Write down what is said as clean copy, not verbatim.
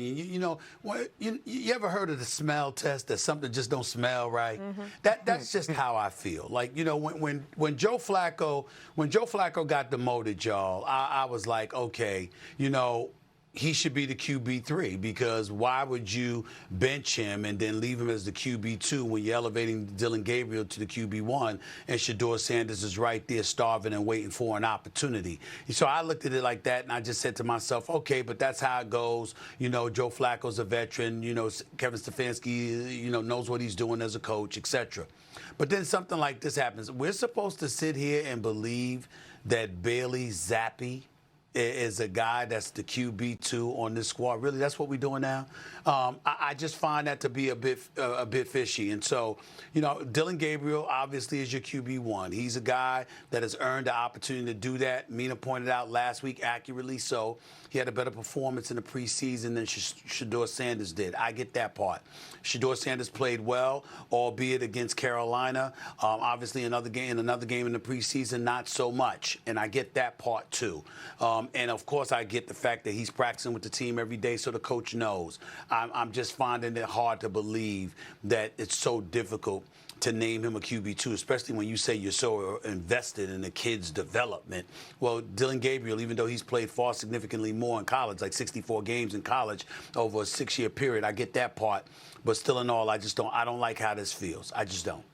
You ever heard of the smell test, that something just don't smell right? That's just how I feel. Like, when Joe Flacco got demoted, y'all, I was like, okay, he should be the QB3, because why would you bench him and then leave him as the QB2 when you're elevating Dylan Gabriel to the QB1 and Shedeur Sanders is right there starving and waiting for an opportunity? So I looked at it like that, and I just said to myself, okay, but that's how it goes. Joe Flacco's a veteran. Kevin Stefanski, knows what he's doing as a coach, etc. But then something like this happens. We're supposed to sit here and believe that Bailey Zappi is a guy that's the QB2 on this squad. Really, that's what we're doing now. I just find that to be a bit fishy. And so, Dylan Gabriel obviously is your QB1. He's a guy that has earned the opportunity to do that. Mina pointed out last week, accurately so, he had a better performance in the preseason than Shedeur Sanders did. I get that part. Shedeur Sanders played well, albeit against Carolina. Obviously, in another game in the preseason, not so much. And I get that part too. And of course, I get the fact that he's practicing with the team every day, so the coach knows. I'm just finding it hard to believe that it's so difficult to name him a QB2, especially when you say you're so invested in the kid's development. Well, Dylan Gabriel, even though he's played far significantly more in college, like 64 games in college over a 6-year period, I get that part. But still in all, I don't like how this feels. I just don't.